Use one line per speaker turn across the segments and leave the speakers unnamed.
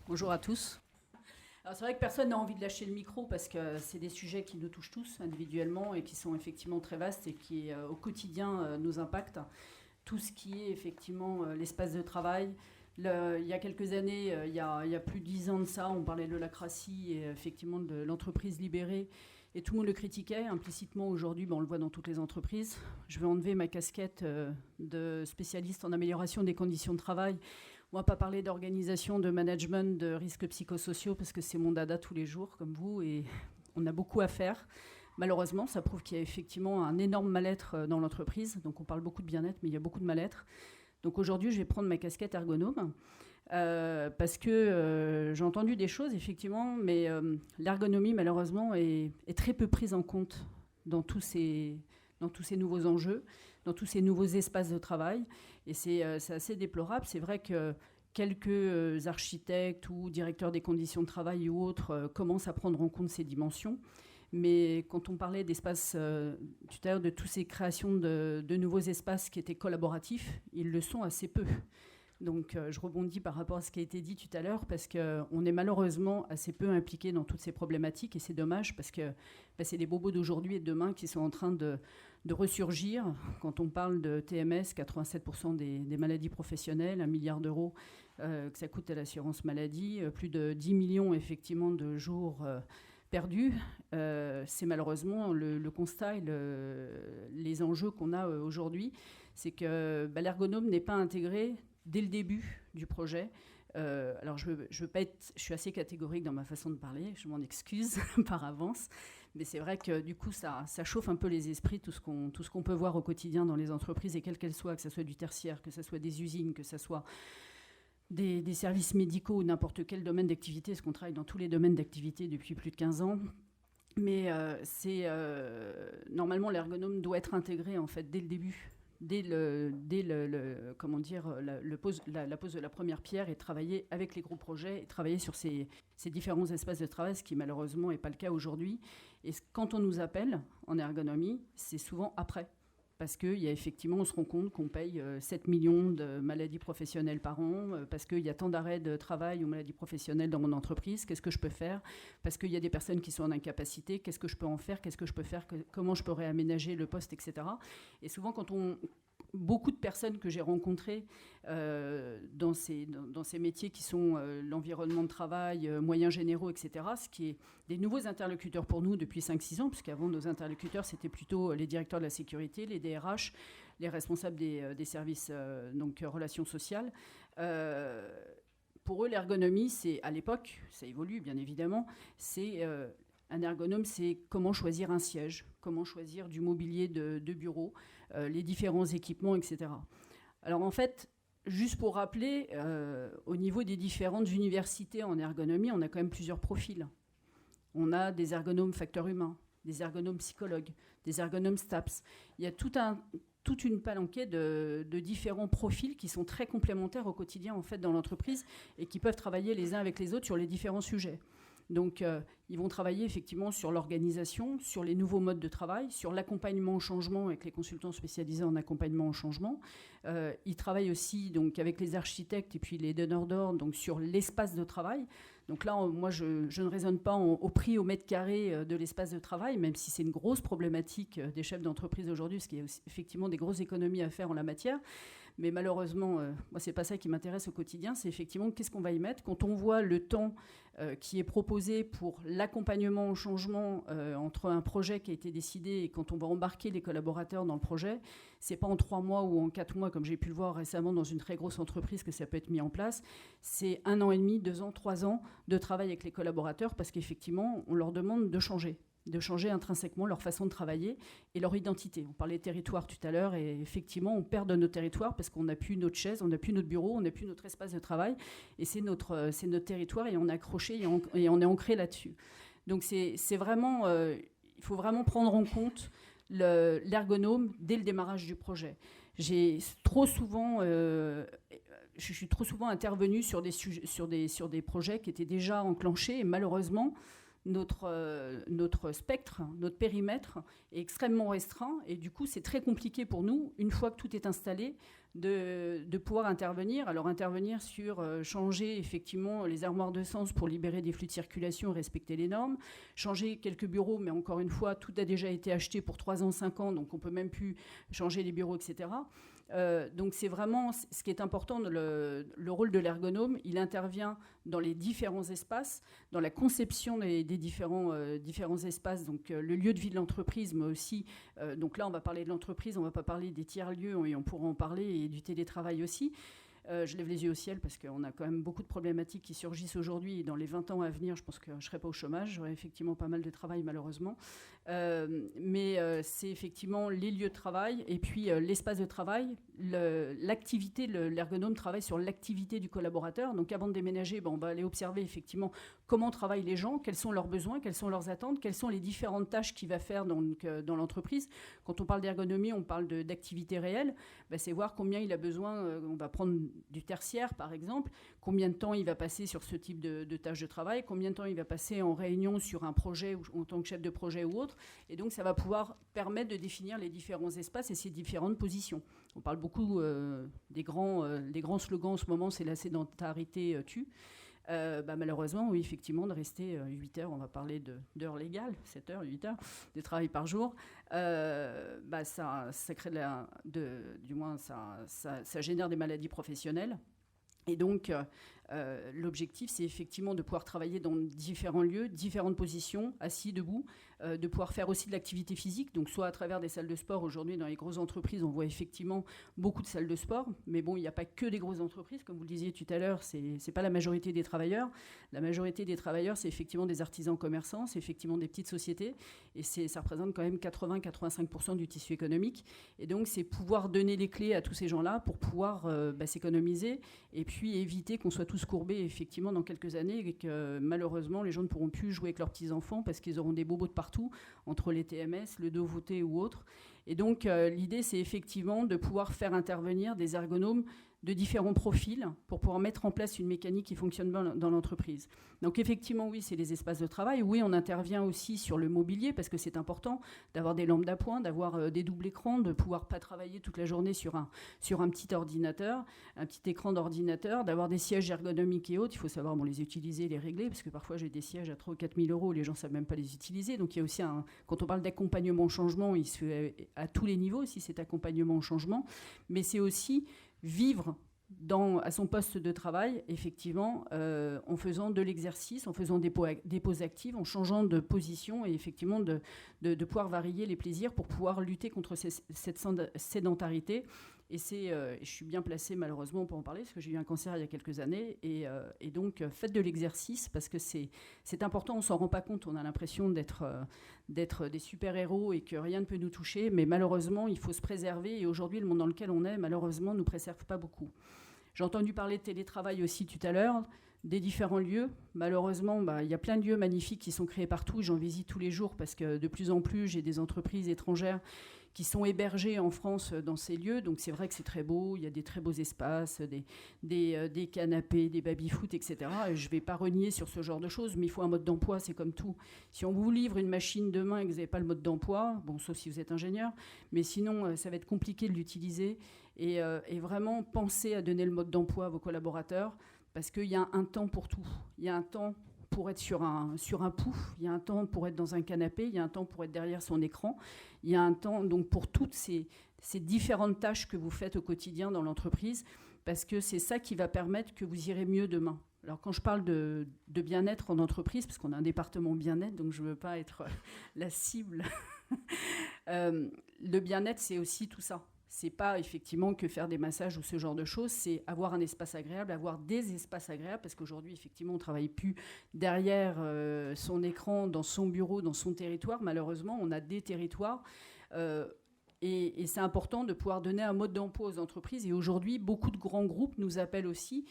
Bonjour à tous. Alors c'est vrai que personne n'a envie de lâcher le micro parce que c'est des sujets qui nous touchent tous individuellement et qui sont effectivement très vastes et qui au quotidien nous impactent. Tout ce qui est effectivement l'espace de travail. Il y a quelques années, il y a plus de 10 ans de ça, on parlait de l'holacratie et effectivement de l'entreprise libérée. Et tout le monde le critiquait implicitement. Aujourd'hui, on le voit dans toutes les entreprises. Je vais enlever ma casquette de spécialiste en amélioration des conditions de travail. On ne va pas parler d'organisation, de management, de risques psychosociaux, parce que c'est mon dada tous les jours, comme vous, et on a beaucoup à faire. Malheureusement, ça prouve qu'il y a effectivement un énorme mal-être dans l'entreprise. Donc on parle beaucoup de bien-être, mais il y a beaucoup de mal-être. Donc aujourd'hui, je vais prendre ma casquette ergonome, parce que j'ai entendu des choses, effectivement, mais l'ergonomie, malheureusement, est très peu prise en compte dans tous ces nouveaux enjeux, dans tous ces nouveaux espaces de travail. Et c'est assez déplorable. C'est vrai que quelques architectes ou directeurs des conditions de travail ou autres commencent à prendre en compte ces dimensions. Mais quand on parlait d'espaces, tout à l'heure, de toutes ces créations de nouveaux espaces qui étaient collaboratifs, ils le sont assez peu. Donc je rebondis par rapport à ce qui a été dit tout à l'heure, parce qu'on est malheureusement assez peu impliqué dans toutes ces problématiques, et c'est dommage, parce que c'est les bobos d'aujourd'hui et de demain qui sont en train de ressurgir. Quand on parle de TMS, 87% des maladies professionnelles, 1 milliard d'euros que ça coûte à l'assurance maladie, plus de 10 millions effectivement de jours perdus. C'est malheureusement le constat et les enjeux qu'on a aujourd'hui. C'est que l'ergonome n'est pas intégré dès le début du projet. Alors je suis assez catégorique dans ma façon de parler, je m'en excuse par avance, mais c'est vrai que du coup ça chauffe un peu les esprits, tout ce qu'on peut voir au quotidien dans les entreprises, et quelles qu'elles soient, que ce soit du tertiaire, que ce soit des usines, que ce soit des services médicaux ou n'importe quel domaine d'activité, parce qu'on travaille dans tous les domaines d'activité depuis plus de 15 ans. Mais normalement l'ergonome doit être intégré en fait dès le début, dès comment dire, la pose de la première pierre, et travailler avec les gros projets et travailler sur ces différents espaces de travail, ce qui malheureusement n'est pas le cas aujourd'hui. Et quand on nous appelle en ergonomie, c'est souvent après. Parce qu'il y a effectivement, on se rend compte qu'on paye 7 millions de maladies professionnelles par an, parce qu'il y a tant d'arrêts de travail ou maladies professionnelles dans mon entreprise. Qu'est-ce que je peux faire? Parce qu'il y a des personnes qui sont en incapacité. Qu'est-ce que je peux en faire? Qu'est-ce que je peux faire? Comment je peux réaménager le poste, etc. Et souvent, beaucoup de personnes que j'ai rencontrées dans ces métiers qui sont l'environnement de travail, moyens généraux, etc., ce qui est des nouveaux interlocuteurs pour nous depuis 5-6 ans, puisqu'avant, nos interlocuteurs, c'était plutôt les directeurs de la sécurité, les DRH, les responsables des services donc relations sociales. Pour eux, l'ergonomie, c'est, à l'époque, ça évolue bien évidemment, c'est un ergonome, c'est comment choisir un siège, comment choisir du mobilier de bureau, les différents équipements, etc. Alors en fait, juste pour rappeler, au niveau des différentes universités en ergonomie, on a quand même plusieurs profils. On a des ergonomes facteurs humains, des ergonomes psychologues, des ergonomes STAPS. Il y a toute une palanquée de différents profils qui sont très complémentaires au quotidien en fait, dans l'entreprise, et qui peuvent travailler les uns avec les autres sur les différents sujets. Donc, ils vont travailler effectivement sur l'organisation, sur les nouveaux modes de travail, sur l'accompagnement au changement avec les consultants spécialisés en accompagnement au changement. Ils travaillent aussi donc, avec les architectes et puis les donneurs d'ordre donc, sur l'espace de travail. Donc là, moi, je ne raisonne pas au prix au mètre carré de l'espace de travail, même si c'est une grosse problématique des chefs d'entreprise aujourd'hui, parce qu'il y a aussi, effectivement des grosses économies à faire en la matière. Mais malheureusement, moi, c'est pas ça qui m'intéresse au quotidien. C'est effectivement qu'est-ce qu'on va y mettre. Quand on voit le temps qui est proposé pour l'accompagnement au changement entre un projet qui a été décidé et quand on va embarquer les collaborateurs dans le projet, c'est pas en 3 mois ou en 4 mois, comme j'ai pu le voir récemment dans une très grosse entreprise que ça peut être mis en place. C'est 1 an et demi, 2 ans, 3 ans de travail avec les collaborateurs, parce qu'effectivement, on leur demande de changer intrinsèquement leur façon de travailler et leur identité. On parlait de territoire tout à l'heure, et effectivement, on perd de nos territoires parce qu'on n'a plus notre chaise, on n'a plus notre bureau, on n'a plus notre espace de travail, et c'est notre territoire, et on est accroché et on est ancré là-dessus. Donc c'est vraiment, il faut vraiment prendre en compte l'ergonome dès le démarrage du projet. Je suis trop souvent intervenue sur des projets qui étaient déjà enclenchés, et malheureusement, notre spectre, notre périmètre est extrêmement restreint, et du coup c'est très compliqué pour nous, une fois que tout est installé, de pouvoir intervenir. Alors intervenir sur changer effectivement les armoires de sens pour libérer des flux de circulation et respecter les normes, changer quelques bureaux, mais encore une fois, tout a déjà été acheté pour 3 ans, 5 ans, donc on ne peut même plus changer les bureaux, etc. Donc c'est vraiment ce qui est important, le rôle de l'ergonome. Il intervient dans les différents espaces, dans la conception des différents espaces, donc le lieu de vie de l'entreprise, mais aussi, donc là on va parler de l'entreprise, on ne va pas parler des tiers-lieux, et on pourra en parler, et du télétravail aussi. Je lève les yeux au ciel parce qu'on a quand même beaucoup de problématiques qui surgissent aujourd'hui. Et dans les 20 ans à venir, je pense que je ne serai pas au chômage. J'aurai effectivement pas mal de travail, malheureusement. Mais c'est effectivement les lieux de travail et puis l'espace de travail. L'activité, l'ergonome travaille sur l'activité du collaborateur. Donc avant de déménager, on va aller observer effectivement comment travaillent les gens, quels sont leurs besoins, quelles sont leurs attentes, quelles sont les différentes tâches qu'il va faire dans l'entreprise. Quand on parle d'ergonomie, on parle d'activité réelle. C'est voir combien il a besoin. On va prendre du tertiaire, par exemple, combien de temps il va passer sur ce type de tâches de travail, combien de temps il va passer en réunion sur un projet ou en tant que chef de projet ou autre. Et donc, ça va pouvoir permettre de définir les différents espaces et ces différentes positions. On parle beaucoup des grands slogans en ce moment, c'est la sédentarité tue. Malheureusement, oui, effectivement, de rester 8 heures, on va parler d'heures légales, 7 heures, 8 heures de travail par jour, ça crée du moins, ça génère des maladies professionnelles. Et donc, l'objectif, c'est effectivement de pouvoir travailler dans différents lieux, différentes positions, assis, debout, de pouvoir faire aussi de l'activité physique, donc soit à travers des salles de sport. Aujourd'hui, dans les grosses entreprises, on voit effectivement beaucoup de salles de sport, mais bon, il n'y a pas que des grosses entreprises, comme vous le disiez tout à l'heure, c'est pas la majorité des travailleurs. La majorité des travailleurs, c'est effectivement des artisans commerçants, c'est effectivement des petites sociétés, et ça représente quand même 80-85% du tissu économique. Et donc, c'est pouvoir donner les clés à tous ces gens-là pour pouvoir s'économiser, et puis éviter qu'on soit tous courbés, effectivement, dans quelques années, et que malheureusement, les gens ne pourront plus jouer avec leurs petits-enfants parce qu'ils auront des bobos de partout, entre les TMS, le dos voûté ou autre. Et donc, l'idée, c'est effectivement de pouvoir faire intervenir des ergonomes de différents profils pour pouvoir mettre en place une mécanique qui fonctionne bien dans l'entreprise. Donc effectivement, oui, c'est les espaces de travail. Oui, on intervient aussi sur le mobilier parce que c'est important d'avoir des lampes d'appoint, d'avoir des doubles écrans, de pouvoir pas travailler toute la journée sur un petit ordinateur, un petit écran d'ordinateur, d'avoir des sièges ergonomiques et autres. Il faut savoir les utiliser, les régler, parce que parfois j'ai des sièges à 3 ou 4 000 euros, les gens ne savent même pas les utiliser. Donc il y a aussi quand on parle d'accompagnement au changement, il se fait à tous les niveaux aussi cet accompagnement au changement, mais c'est aussi vivre à son poste de travail, effectivement, en faisant de l'exercice, en faisant des pauses actives, en changeant de position et effectivement de pouvoir varier les plaisirs pour pouvoir lutter contre cette sédentarité. Et je suis bien placée malheureusement pour en parler parce que j'ai eu un cancer il y a quelques années et donc faites de l'exercice parce que c'est important, on s'en rend pas compte, on a l'impression d'être des super-héros et que rien ne peut nous toucher, mais malheureusement il faut se préserver et aujourd'hui le monde dans lequel on est malheureusement ne nous préserve pas beaucoup. J'ai entendu parler de télétravail aussi tout à l'heure, des différents lieux. Malheureusement, il y a plein de lieux magnifiques qui sont créés partout. J'en visite tous les jours parce que de plus en plus, j'ai des entreprises étrangères qui sont hébergées en France dans ces lieux. Donc c'est vrai que c'est très beau. Il y a des très beaux espaces, des canapés, des baby-foot, etc. Et je ne vais pas renier sur ce genre de choses, mais il faut un mode d'emploi, c'est comme tout. Si on vous livre une machine demain et que vous n'avez pas le mode d'emploi, sauf si vous êtes ingénieur, mais sinon, ça va être compliqué de l'utiliser. Et vraiment penser à donner le mode d'emploi à vos collaborateurs parce qu'il y a un temps pour tout. Il y a un temps pour être sur un pouf, il y a un temps pour être dans un canapé, il y a un temps pour être derrière son écran, il y a un temps donc pour toutes ces différentes tâches que vous faites au quotidien dans l'entreprise parce que c'est ça qui va permettre que vous irez mieux demain. Alors quand je parle de bien-être en entreprise, parce qu'on a un département bien-être, donc je ne veux pas être la cible, le bien-être c'est aussi tout ça. C'est pas effectivement que faire des massages ou ce genre de choses, c'est avoir un espace agréable, avoir des espaces agréables, parce qu'aujourd'hui, effectivement, on ne travaille plus derrière son écran, dans son bureau, dans son territoire. Malheureusement, on a des territoires et c'est important de pouvoir donner un mode d'emploi aux entreprises. Et aujourd'hui, beaucoup de grands groupes nous appellent aussi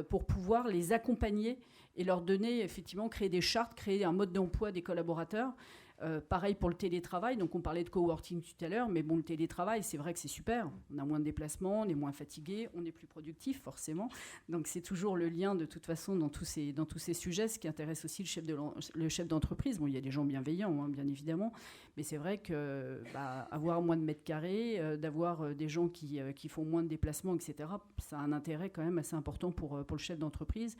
pour pouvoir les accompagner et leur donner, effectivement, créer des chartes, créer un mode d'emploi des collaborateurs. Pareil pour le télétravail, donc on parlait de coworking tout à l'heure, mais bon, le télétravail, c'est vrai que c'est super. On a moins de déplacements, on est moins fatigué, on est plus productif, forcément. Donc c'est toujours le lien, de toute façon, dans tous ces sujets, ce qui intéresse aussi le chef d'entreprise. Bon, il y a des gens bienveillants, hein, bien évidemment, mais c'est vrai que avoir moins de mètres carrés, d'avoir des gens qui font moins de déplacements, etc., ça a un intérêt quand même assez important pour le chef d'entreprise.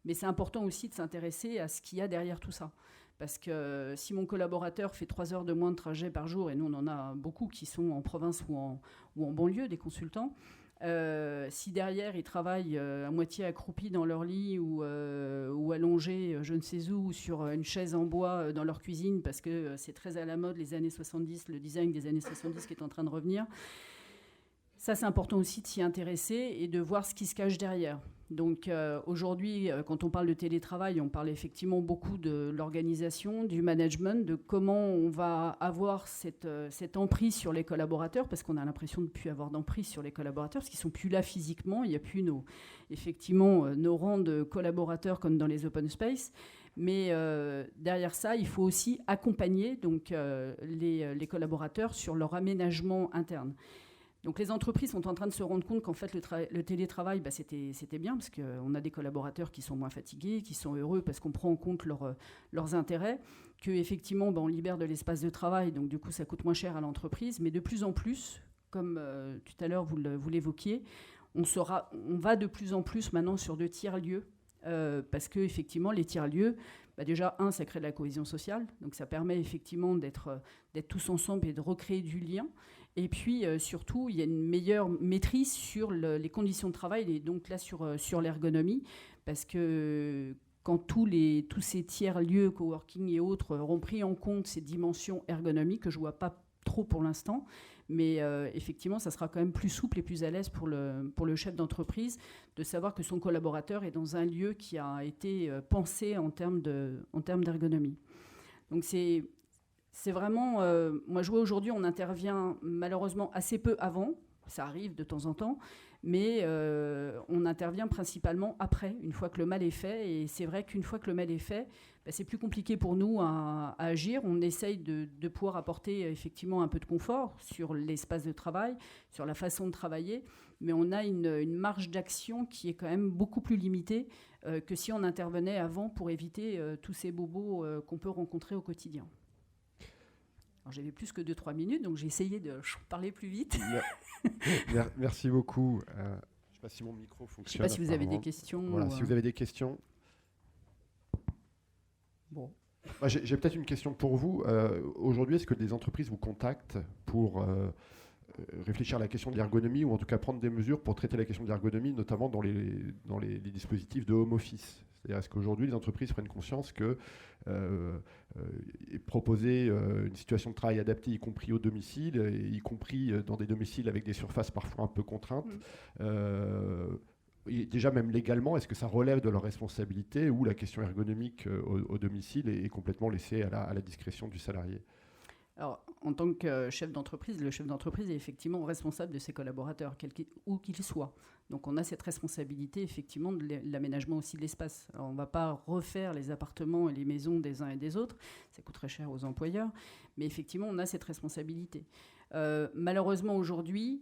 Mais c'est important aussi de s'intéresser à ce qu'il y a derrière tout ça. Parce que si mon collaborateur fait 3 heures de moins de trajet par jour, et nous on en a beaucoup qui sont en province ou en banlieue, des consultants, si derrière ils travaillent à moitié accroupis dans leur lit ou allongés je ne sais où, ou sur une chaise en bois dans leur cuisine, parce que c'est très à la mode les années 70, le design des années 70 qui est en train de revenir, ça c'est important aussi de s'y intéresser et de voir ce qui se cache derrière. Donc aujourd'hui, quand on parle de télétravail, on parle effectivement beaucoup de l'organisation, du management, de comment on va avoir cette emprise sur les collaborateurs, parce qu'on a l'impression de ne plus avoir d'emprise sur les collaborateurs, parce qu'ils ne sont plus là physiquement, il n'y a plus nos rangs de collaborateurs comme dans les open space. Mais derrière ça, il faut aussi accompagner donc, les collaborateurs sur leur aménagement interne. Donc les entreprises sont en train de se rendre compte qu'en fait le télétravail, c'était bien parce qu'on a des collaborateurs qui sont moins fatigués, qui sont heureux parce qu'on prend en compte leurs intérêts, qu'effectivement on libère de l'espace de travail, donc du coup ça coûte moins cher à l'entreprise, mais de plus en plus, comme tout à l'heure vous l'évoquiez, on va de plus en plus maintenant sur de tiers-lieux, parce que effectivement les tiers-lieux, déjà ça crée de la cohésion sociale, donc ça permet effectivement d'être tous ensemble et de recréer du lien. Et puis, surtout, il y a une meilleure maîtrise sur les conditions de travail et donc là, sur l'ergonomie, parce que quand tous ces tiers-lieux, coworking et autres, auront pris en compte ces dimensions ergonomiques, que je ne vois pas trop pour l'instant, mais effectivement, ça sera quand même plus souple et plus à l'aise pour le chef d'entreprise de savoir que son collaborateur est dans un lieu qui a été pensé en termes d'ergonomie. Donc, c'est vraiment... moi, je vois aujourd'hui, on intervient malheureusement assez peu avant. Ça arrive de temps en temps. Mais on intervient principalement après, une fois que le mal est fait. Et c'est vrai qu'une fois que le mal est fait, c'est plus compliqué pour nous à agir. On essaye de pouvoir apporter effectivement un peu de confort sur l'espace de travail, sur la façon de travailler. Mais on a une marge d'action qui est quand même beaucoup plus limitée que si on intervenait avant pour éviter tous ces bobos qu'on peut rencontrer au quotidien. Alors, j'avais plus que 2-3 minutes, donc j'ai essayé de parler plus vite.
Merci beaucoup. Je ne sais pas si mon micro fonctionne.
Je ne sais pas si vous avez des questions.
Voilà, si vous avez des questions.
Bon.
J'ai peut-être une question pour vous. Aujourd'hui, est-ce que des entreprises vous contactent pour réfléchir à la question de l'ergonomie ou en tout cas prendre des mesures pour traiter la question de l'ergonomie, notamment dans les dispositifs de home office ? C'est-à-dire, est-ce qu'aujourd'hui, les entreprises prennent conscience que proposer une situation de travail adaptée, y compris au domicile, y compris dans des domiciles avec des surfaces parfois un peu contraintes, et déjà même légalement, est-ce que ça relève de leur responsabilité ou la question ergonomique au domicile est complètement laissée à la discrétion du salarié ?
Alors, en tant que chef d'entreprise, le chef d'entreprise est effectivement responsable de ses collaborateurs, où qu'ils soient. Donc, on a cette responsabilité, effectivement, de l'aménagement aussi de l'espace. Alors, on ne va pas refaire les appartements et les maisons des uns et des autres. Ça coûterait cher aux employeurs. Mais effectivement, on a cette responsabilité. Malheureusement, aujourd'hui,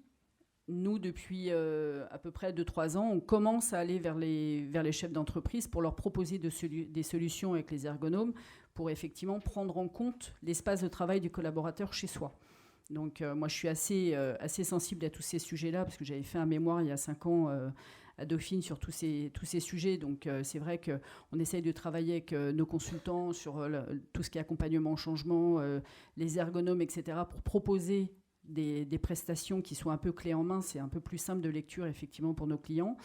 nous, depuis à peu près 2-3 ans, on commence à aller vers les chefs d'entreprise pour leur proposer des solutions avec les ergonomes pour effectivement prendre en compte l'espace de travail du collaborateur chez soi. Donc moi, je suis assez sensible à tous ces sujets-là parce que j'avais fait un mémoire il y a 5 ans à Dauphine sur tous ces sujets. Donc c'est vrai qu'on essaye de travailler avec nos consultants sur tout ce qui est accompagnement au changement, les ergonomes, etc., pour proposer des prestations qui soient un peu clés en main. C'est un peu plus simple de lecture, effectivement, pour nos clients.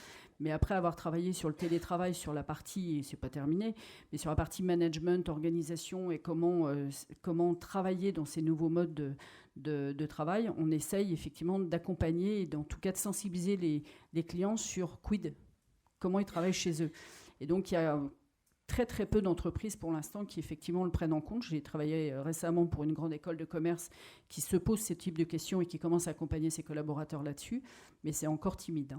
Mais après avoir travaillé sur le télétravail, sur la partie, et c'est pas terminé, mais sur la partie management, organisation et comment travailler dans ces nouveaux modes de travail, on essaye effectivement d'accompagner et en tout cas de sensibiliser les clients sur comment ils travaillent chez eux. Et donc, il y a très très peu d'entreprises pour l'instant qui effectivement le prennent en compte. J'ai travaillé récemment pour une grande école de commerce qui se pose ce type de questions et qui commence à accompagner ses collaborateurs là-dessus, mais c'est encore timide.